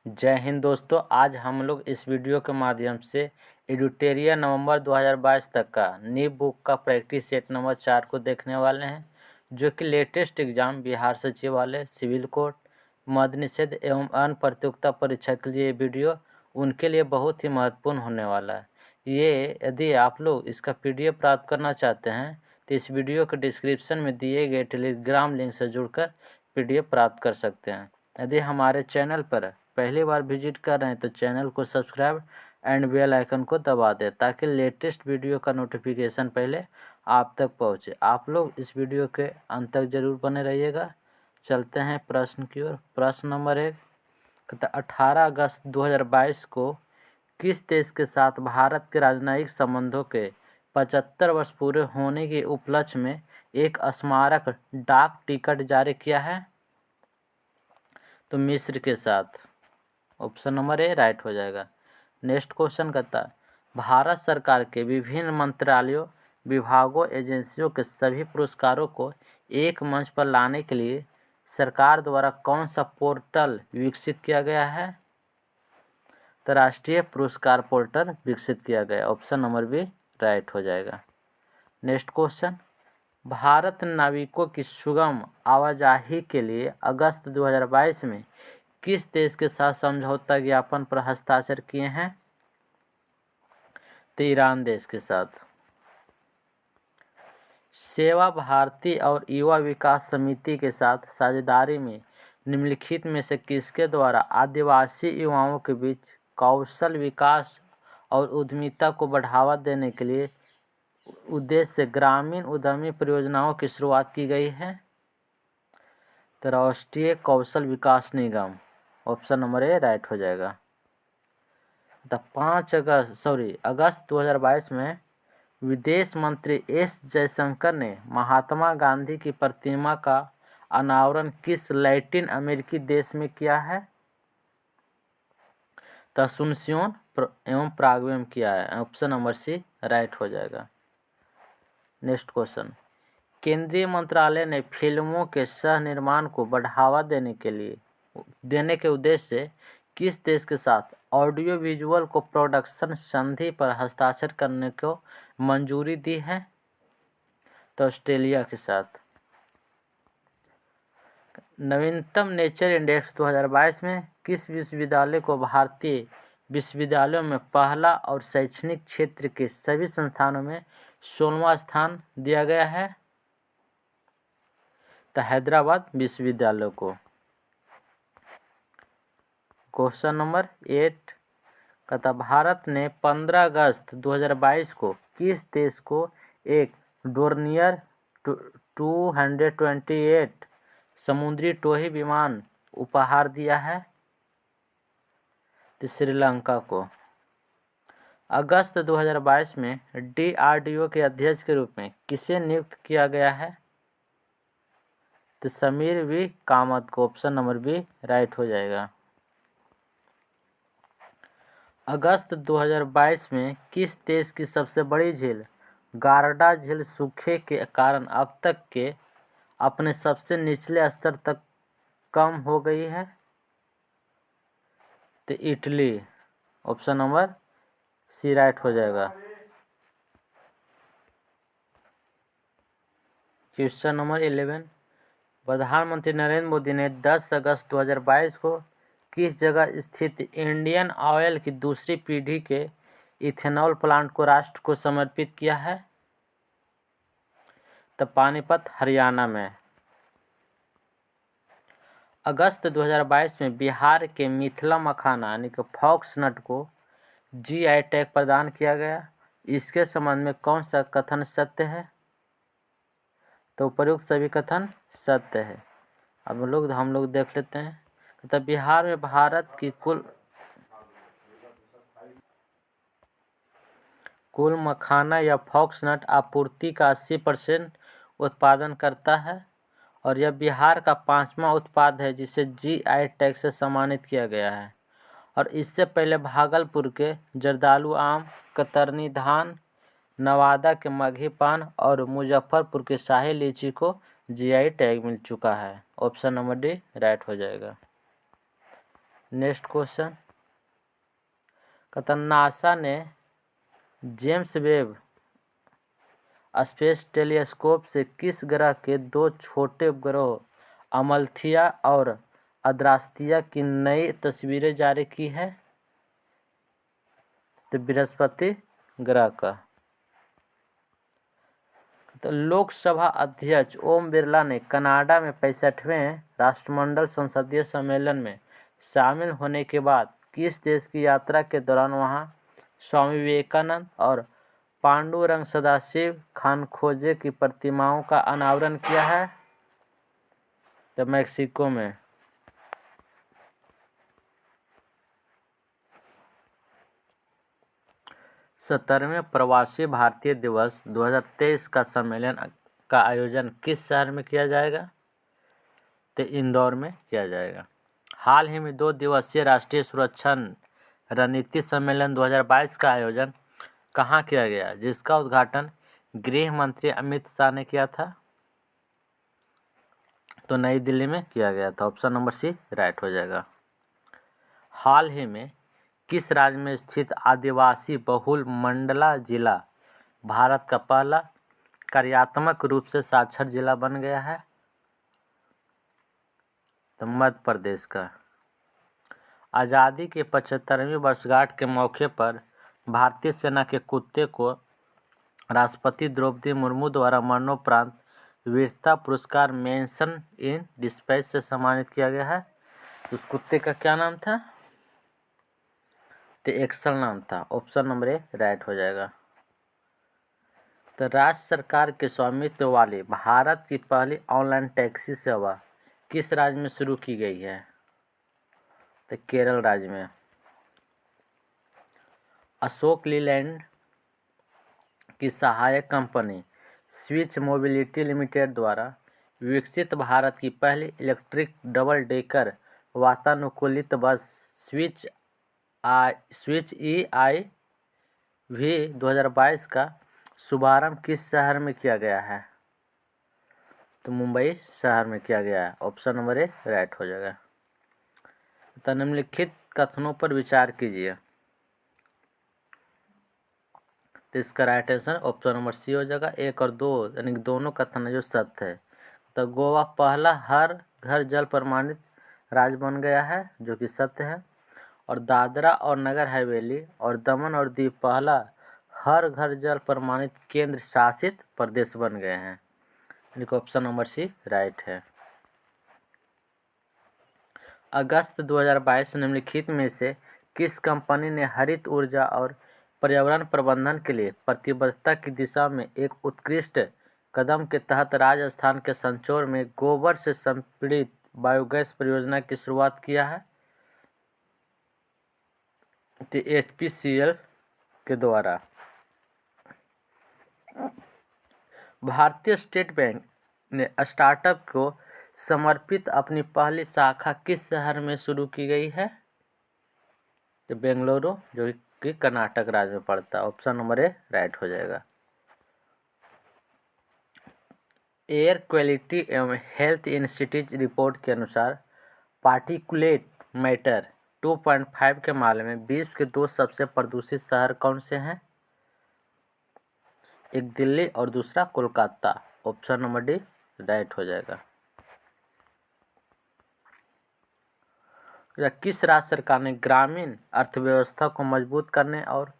जय हिंद दोस्तों। आज हम लोग इस वीडियो के माध्यम से एडिटोरियल नवंबर 2022 तक का नीव बुक का प्रैक्टिस सेट नंबर 4 को देखने वाले हैं, जो कि लेटेस्ट एग्जाम बिहार सचिवालय, सिविल कोर्ट, मद्य निषेध एवं अन्य प्रतियोगिता परीक्षा के लिए वीडियो उनके लिए बहुत ही महत्वपूर्ण होने वाला है। ये यदि आप लोग इसका PDF प्राप्त करना चाहते हैं तो इस वीडियो के डिस्क्रिप्शन में दिए गए टेलीग्राम लिंक से जुड़कर PDF प्राप्त कर सकते हैं। यदि हमारे चैनल पर पहली बार विजिट कर रहे हैं तो चैनल को सब्सक्राइब एंड बेल आइकन को दबा दें ताकि लेटेस्ट वीडियो का नोटिफिकेशन पहले आप तक पहुंचे। आप लोग इस वीडियो के अंत तक जरूर बने रहिएगा। चलते हैं प्रश्न की ओर। प्रश्न नंबर 1 कहता 18 अगस्त 2022 को किस देश के साथ भारत के राजनयिक संबंधों के 75 वर्ष पूरे होने के उपलक्ष्य में एक स्मारक डाक टिकट जारी किया है? तो मिस्र के साथ। ऑप्शन नंबर ए राइट हो जाएगा। नेक्स्ट क्वेश्चन कहता भारत सरकार के विभिन्न मंत्रालयों, विभागों, एजेंसियों के सभी पुरस्कारों को एक मंच पर लाने के लिए सरकार द्वारा कौन सा पोर्टल विकसित किया गया है? तो राष्ट्रीय पुरस्कार पोर्टल विकसित किया गया। ऑप्शन नंबर बी राइट हो जाएगा। नेक्स्ट क्वेश्चन भारत नाविकों की सुगम आवाजाही के लिए अगस्त 2022 में किस देश के साथ समझौता ज्ञापन पर हस्ताक्षर किए हैं? तो ईरान देश के साथ। सेवा भारती और युवा विकास समिति के साथ साझेदारी में निम्नलिखित में से किसके द्वारा आदिवासी युवाओं के बीच कौशल विकास और उद्यमिता को बढ़ावा देने के लिए उद्देश्य से ग्रामीण उद्यमी परियोजनाओं की शुरुआत की गई है? तो राष्ट्रीय कौशल विकास निगम। ऑप्शन नंबर ए राइट हो जाएगा। तो 5 अगस्त 2022 में विदेश मंत्री एस जयशंकर ने महात्मा गांधी की प्रतिमा का अनावरण किस लैटिन अमेरिकी देश में किया है? तो असुनसियोन एवं पराग्वे में किया है। ऑप्शन नंबर सी राइट हो जाएगा। नेक्स्ट क्वेश्चन केंद्रीय मंत्रालय ने फिल्मों के सह निर्माण को बढ़ावा देने के उद्देश्य से किस देश के साथ ऑडियो विजुअल को प्रोडक्शन संधि पर हस्ताक्षर करने को मंजूरी दी है? तो ऑस्ट्रेलिया के साथ। नवीनतम नेचर इंडेक्स 2022 में किस विश्वविद्यालय को भारतीय विश्वविद्यालयों में पहला और शैक्षणिक क्षेत्र के सभी संस्थानों में 16वां स्थान दिया गया है? तो हैदराबाद विश्वविद्यालय को। क्वेश्चन नंबर 8 कहता भारत ने 15 अगस्त 2022 को किस देश को एक डोर्नियर 228 समुद्री टोही विमान उपहार दिया है? तो श्रीलंका को। अगस्त 2022 में DRDO के अध्यक्ष के रूप में किसे नियुक्त किया गया है? तो समीर वी कामत को। ऑप्शन नंबर बी राइट हो जाएगा। अगस्त 2022 में किस देश की सबसे बड़ी झील गार्डा झील सूखे के कारण अब तक के अपने सबसे निचले स्तर तक कम हो गई है? तो Italy. Option number C right हो जाएगा। क्वेश्चन नंबर 11 प्रधानमंत्री नरेंद्र मोदी ने 10 अगस्त 2022 को किस जगह स्थित इंडियन ऑयल की दूसरी पीढ़ी के इथेनॉल प्लांट को राष्ट्र को समर्पित किया है? तो पानीपत हरियाणा में। अगस्त 2022 में बिहार के मिथिला मखाना यानी कि फॉक्सनट को GI टैग प्रदान किया गया। इसके संबंध में कौन सा कथन सत्य है? तो उपयुक्त सभी कथन सत्य है। अब हम लोग देख लेते हैं। तो बिहार में भारत की कुल मखाना या फॉक्सनट आपूर्ति का 80% उत्पादन करता है और यह बिहार का 5वां उत्पाद है जिसे GI टैग से सम्मानित किया गया है। और इससे पहले भागलपुर के जर्दालू आम, कतरनी धान, नवादा के मगही पान और मुजफ्फरपुर के शाही लीची को GI टैग मिल चुका है। ऑप्शन नंबर डी राइट हो जाएगा। नेक्स्ट क्वेश्चन कहता नासा ने जेम्स वेब स्पेस टेलीस्कोप से किस ग्रह के दो छोटे उपग्रहों अमल्थिया और अद्रास्तिया की नई तस्वीरें जारी की है? तो बृहस्पति ग्रह का। तो लोकसभा अध्यक्ष ओम बिरला ने कनाडा में 65वें राष्ट्रमंडल संसदीय सम्मेलन में शामिल होने के बाद किस देश की यात्रा के दौरान वहां स्वामी विवेकानंद और पांडुरंग सदाशिव खानखोजे की प्रतिमाओं का अनावरण किया है? तो मैक्सिको में। सत्तरवें प्रवासी भारतीय दिवस 2023 का सम्मेलन का आयोजन किस शहर में किया जाएगा? तो इंदौर में किया जाएगा। हाल ही में 2 दिवसीय राष्ट्रीय सुरक्षा रणनीति सम्मेलन 2022 का आयोजन कहाँ किया गया, जिसका उद्घाटन गृह मंत्री अमित शाह ने किया था? तो नई दिल्ली में किया गया था। ऑप्शन नंबर सी राइट हो जाएगा। हाल ही में किस राज्य में स्थित आदिवासी बहुल मंडला जिला भारत का पहला कार्यात्मक रूप से साक्षर जिला बन गया है? तो मध्य प्रदेश का। आज़ादी के 75वीं वर्षगांठ के मौके पर भारतीय सेना के कुत्ते को राष्ट्रपति द्रौपदी मुर्मू द्वारा मरणोपरांत वीरता पुरस्कार मेंशन इन डिस्पैच से सम्मानित किया गया है। उस कुत्ते का क्या नाम था? तो एक्सल नाम था। ऑप्शन नंबर ए राइट हो जाएगा। तो राज्य सरकार के स्वामित्व वाली भारत की पहली ऑनलाइन टैक्सी सेवा किस राज्य में शुरू की गई है? तो केरल राज्य में। अशोक लीलैंड की सहायक कंपनी स्विच मोबिलिटी लिमिटेड द्वारा विकसित भारत की पहली इलेक्ट्रिक डबल डेकर वातानुकूलित बस स्विच EI भी 2022 का शुभारंभ किस शहर में किया गया है? तो मुंबई शहर में किया गया है। ऑप्शन नंबर ए राइट हो जाएगा। तो निम्नलिखित कथनों पर विचार कीजिए। तो इसका right answer option number C हो जाएगा। 1 और 2 यानी दोनों कथन है जो सत्य है। तो गोवा पहला हर घर जल प्रमाणित राज्य बन गया है, जो कि सत्य है। और दादरा और नगर हवेली और दमन और दीव पहला हर घर जल प्रमाणित केंद्र शासित प्रदेश बन गए हैं। यानी ऑप्शन नंबर सी राइट है। अगस्त 2022 निम्नलिखित में से किस कंपनी ने हरित ऊर्जा और पर्यावरण प्रबंधन के लिए प्रतिबद्धता की दिशा में एक उत्कृष्ट कदम के तहत राजस्थान के संचौर में गोबर से संपीड़ित बायोगैस परियोजना की शुरुआत किया है? तो HPCL के द्वारा। भारतीय स्टेट बैंक ने स्टार्टअप को समर्पित अपनी पहली शाखा किस शहर में शुरू की गई है? तो बेंगलुरु, जो कि कर्नाटक राज्य में पड़ता है। ऑप्शन नंबर ए राइट हो जाएगा। एयर क्वालिटी एवं हेल्थ इंस्टीट्यूट रिपोर्ट के अनुसार पार्टिकुलेट मैटर 2.5 के मामले में विश्व के 2 सबसे प्रदूषित शहर कौन से हैं? एक दिल्ली और दूसरा Kolkata. Option number D right हो जाएगा। किस राज्य सरकार ने ग्रामीण अर्थव्यवस्था को मजबूत करने और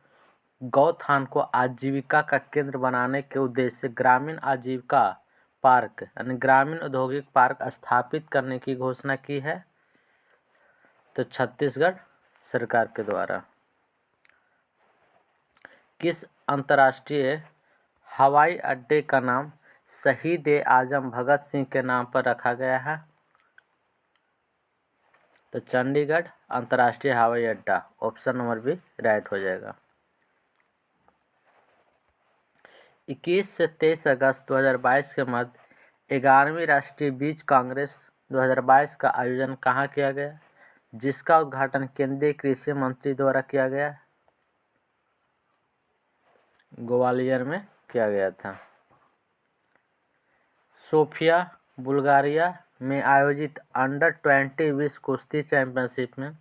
गौथान को आजीविका का केंद्र बनाने के उद्देश्य से ग्रामीण आजीविका पार्क यानी ग्रामीण औद्योगिक पार्क स्थापित करने की घोषणा की है? तो छत्तीसगढ़ सरकार के द्वारा। किस अंतर्राष्ट्रीय हवाई अड्डे का नाम शहीद आजम भगत सिंह के नाम पर रखा गया है? तो चंडीगढ़ अंतर्राष्ट्रीय हवाई अड्डा। ऑप्शन नंबर बी राइट हो जाएगा। 21 से 23 अगस्त 2022 के मध्य 11वीं राष्ट्रीय बीज कांग्रेस 2022 का आयोजन कहाँ किया गया, जिसका उद्घाटन केंद्रीय कृषि मंत्री द्वारा किया गया? ग्वालियर में किया गया था। सोफिया बुल्गारिया में आयोजित अंडर 20 विश्व कुश्ती चैंपियनशिप में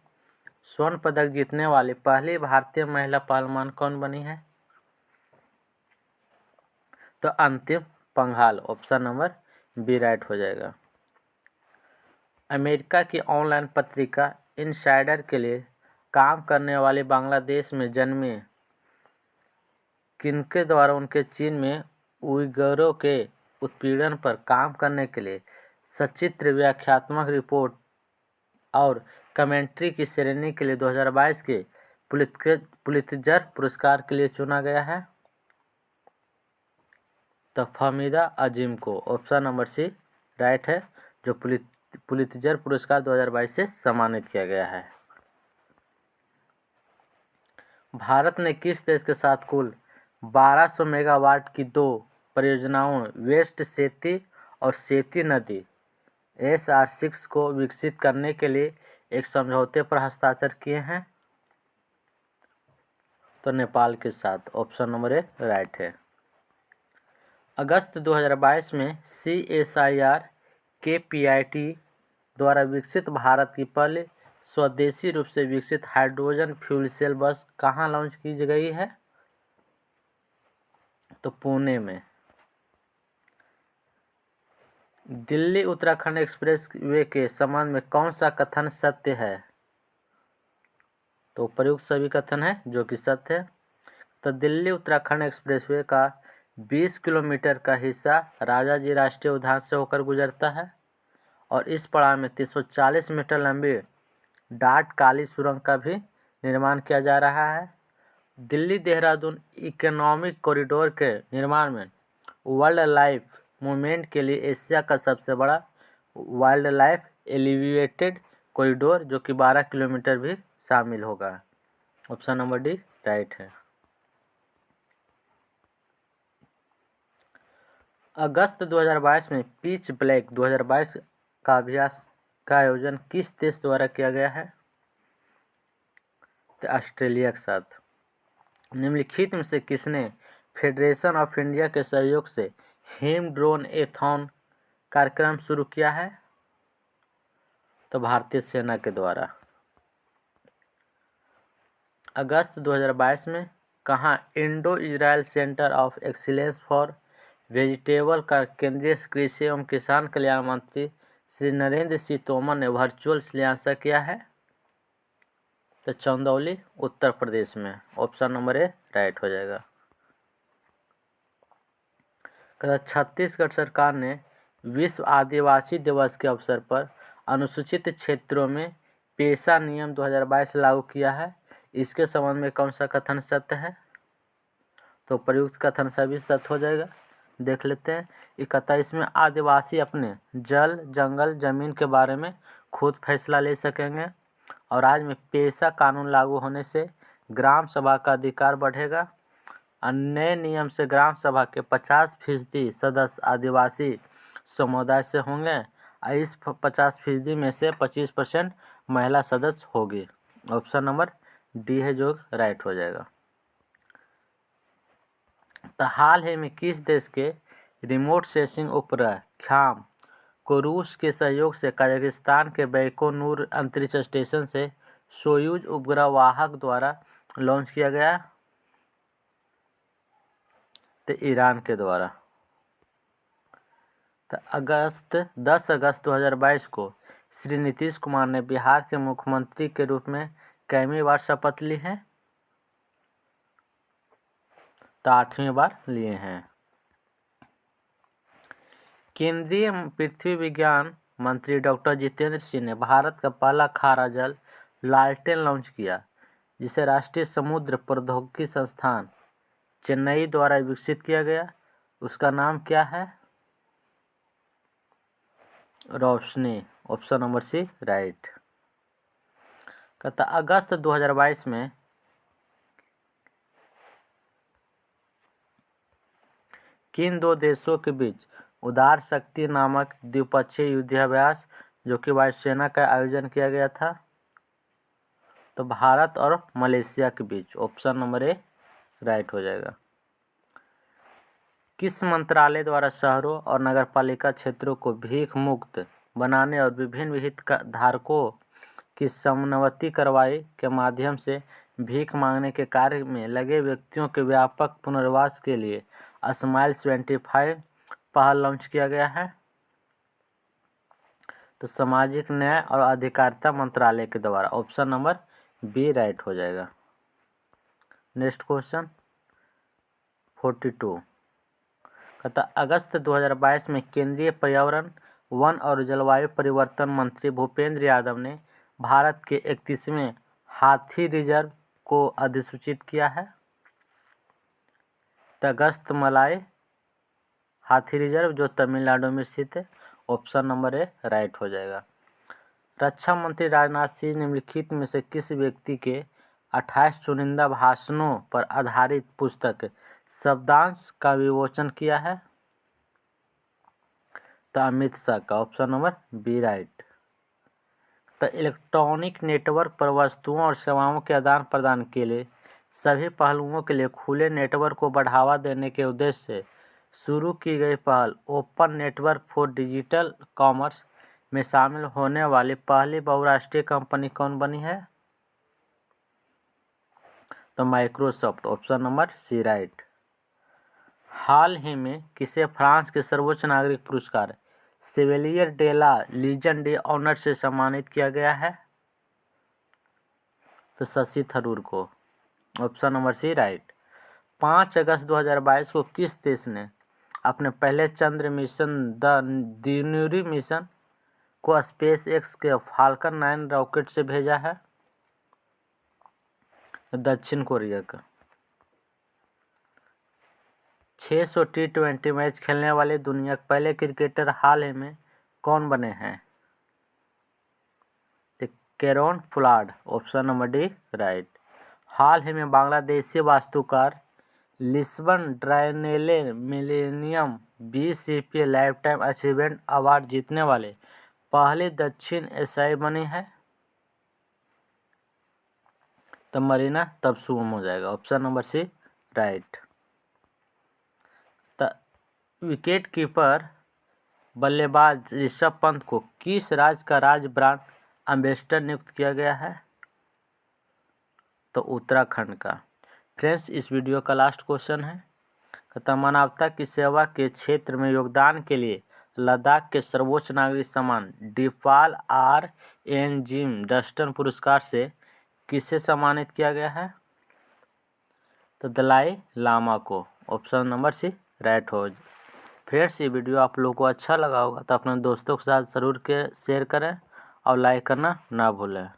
स्वर्ण पदक जीतने वाली पहली भारतीय महिला पहलवान कौन बनी है? तो Antim Panghal, option number B right हो जाएगा। अमेरिका की ऑनलाइन पत्रिका इनसाइडर के लिए काम करने वाली बांग्लादेश में जन्मे किनके द्वारा उनके चीन में उइगुरों के उत्पीड़न पर काम करने के लिए सचित्र व्याख्यात्मक रिपोर्ट और कमेंट्री की श्रेणी के लिए 2022 के पुलित्जर पुरस्कार के लिए चुना गया है? तो फहमीदा अजीम को, ऑप्शन नंबर सी राइट है, जो पुलित्जर पुरस्कार 2022 से सम्मानित किया गया है। भारत ने किस देश के साथ कुल 1200 मेगावाट की 2 परियोजनाओं वेस्ट सेती और सेती नदी SR6 को विकसित करने के लिए एक समझौते पर हस्ताक्षर किए हैं? तो नेपाल के साथ, ऑप्शन नंबर ए राइट है। अगस्त 2022 में CSIR KPIT द्वारा विकसित भारत की पहली स्वदेशी रूप से विकसित हाइड्रोजन फ्यूल सेल बस कहाँ लॉन्च की गई है? तो पुणे में। दिल्ली उत्तराखंड एक्सप्रेस वे के संबंध में कौन सा कथन सत्य है? तो प्रयुक्त सभी कथन है जो कि सत्य है। तो दिल्ली उत्तराखंड एक्सप्रेस वे का 20 किलोमीटर का हिस्सा राजाजी राष्ट्रीय उद्यान से होकर गुजरता है और इस पड़ाव में 340 मीटर लंबी डाट काली सुरंग का भी निर्माण किया जा रहा है। दिल्ली देहरादून इकोनॉमिक कॉरिडोर के निर्माण में वाइल्ड लाइफ मूवमेंट के लिए एशिया का सबसे बड़ा वाइल्ड लाइफ एलिवेटेड कॉरिडोर जो कि 12 किलोमीटर भी शामिल होगा। ऑप्शन नंबर डी राइट है। अगस्त 2022 में पिच ब्लैक 2022 का अभ्यास का आयोजन किस देश द्वारा किया गया है? तो ऑस्ट्रेलिया के साथ। निम्नलिखित में से किसने फेडरेशन ऑफ इंडिया के सहयोग से हिम ड्रोन एथॉन कार्यक्रम शुरू किया है? तो भारतीय सेना के द्वारा। अगस्त 2022 में कहाँ Indo Israel centre of excellence for vegetable का केंद्रीय कृषि एवं किसान कल्याण मंत्री श्री नरेंद्र सिंह तोमर ने वर्चुअल शिलान्यास किया है? तो चंदौली उत्तर प्रदेश में, ऑप्शन नंबर ए राइट हो जाएगा। छत्तीसगढ़ सरकार ने विश्व आदिवासी दिवस के अवसर पर अनुसूचित क्षेत्रों में पेशा नियम 2022 लागू किया है। इसके संबंध में कौन सा कथन सत्य है? तो प्रयुक्त कथन सभी सत्य हो जाएगा। देख लेते हैं। 31 में आदिवासी अपने जल जंगल जमीन के बारे में खुद फैसला ले सकेंगे और आज में पेशा कानून लागू होने से ग्राम सभा का अधिकार बढ़ेगा। नए नियम से ग्राम सभा के 50% सदस्य आदिवासी समुदाय से होंगे और इस 50% में से 25% महिला सदस्य होगी। ऑप्शन नंबर डी है जो राइट हो जाएगा। तो हाल ही में किस देश के रिमोट सेंसिंग उपग्रह ख्याम को रूस के सहयोग से कजाकिस्तान के बैकोनूर अंतरिक्ष स्टेशन से सोयूज उपग्रह वाहक द्वारा लॉन्च किया गया? तो ईरान के द्वारा। तो 10 अगस्त 2022 को श्री नीतीश कुमार ने बिहार के मुख्यमंत्री के रूप में कितनी बार शपथ ली है? तो 8वीं बार लिए हैं। केंद्रीय पृथ्वी विज्ञान मंत्री डॉक्टर जितेंद्र सिंह ने भारत का पहला खारा जल लालटेन लॉन्च किया, जिसे राष्ट्रीय समुद्र प्रौद्योगिकी संस्थान चेन्नई द्वारा विकसित किया गया। उसका नाम क्या है? रोशनी, ऑप्शन नंबर सी राइट। कहता अगस्त 2022 में किन 2 देशों के बीच उदार शक्ति नामक द्विपक्षीय युद्धाभ्यास जो कि वायुसेना का आयोजन किया गया था? तो भारत और मलेशिया के बीच। ऑप्शन नंबर ए राइट हो जाएगा। किस मंत्रालय द्वारा शहरों और नगरपालिका क्षेत्रों को भीख मुक्त बनाने और विभिन्न हितधारकों कि समन्वयी कार्रवाई के माध्यम से भीख मांगने के कार्य में लगे व्यक्तियों के व्यापक पुनर्वास के लिए स्माइल 25 पहल लॉन्च किया गया है। तो सामाजिक न्याय और अधिकारिता मंत्रालय के द्वारा। ऑप्शन नंबर बी राइट हो जाएगा। नेक्स्ट क्वेश्चन 42 कहता अगस्त 2022 में केंद्रीय पर्यावरण वन और जलवायु परिवर्तन मंत्री भूपेंद्र यादव ने भारत के 31वें हाथी रिजर्व को अधिसूचित किया है। अगस्त मलाई हाथी रिजर्व जो तमिलनाडु में स्थित है। ऑप्शन नंबर ए राइट हो जाएगा। रक्षा मंत्री राजनाथ सिंह निम्नलिखित में से किस व्यक्ति के 28 चुनिंदा भाषणों पर आधारित पुस्तक शब्दांश का विमोचन किया है? तो अमित शाह का। Option number B right. तो इलेक्ट्रॉनिक नेटवर्क पर वस्तुओं और सेवाओं के आदान प्रदान के लिए सभी पहलुओं के लिए खुले नेटवर्क को बढ़ावा देने के उद्देश्य से शुरू की गई पहल open network for digital commerce में शामिल होने वाली पहली बहुराष्ट्रीय कंपनी कौन बनी है? तो Microsoft. Option number C right. हाल ही में किसे फ्रांस के सर्वोच्च नागरिक पुरस्कार Chevalier de la Legion de Honneur से सम्मानित किया गया है? तो शशि थरूर को। Option number C right. 5 अगस्त 2022 को किस देश ने अपने पहले चंद्र मिशन द ड्यूरी मिशन को स्पेस एक्स के फाल्कन 9 रॉकेट से भेजा है? दक्षिण कोरिया का। 600 T20 मैच खेलने वाले दुनिया के पहले क्रिकेटर हाल ही में कौन बने हैं? Kieron Pollard. Option number D right. हाल ही में बांग्लादेशी वास्तुकार लिस्बन ड्राइनेले millennium BCPA lifetime achievement award जीतने वाले पहले दक्षिण एशियाई बनी है? तो मरीना तबसुम हो जाएगा। Option number C right. Wicket keeper बल्लेबाज ऋषभ पंत को किस राज्य का राज्य ब्रांड एम्बेसडर नियुक्त किया गया है? तो उत्तराखंड का। फ्रेंड्स, इस वीडियो का लास्ट क्वेश्चन है कहता मानवता की सेवा के क्षेत्र में योगदान के लिए लद्दाख के सर्वोच्च नागरिक सम्मान डीपाल RN जिम डस्टन पुरस्कार से किसे सम्मानित किया गया है? तो दलाई लामा को। ऑप्शन नंबर सी राइट हो। फ्रेंड्स, ये वीडियो आप लोगों को अच्छा लगा होगा तो अपने दोस्तों के साथ ज़रूर शेयर करें और लाइक करना ना भूलें।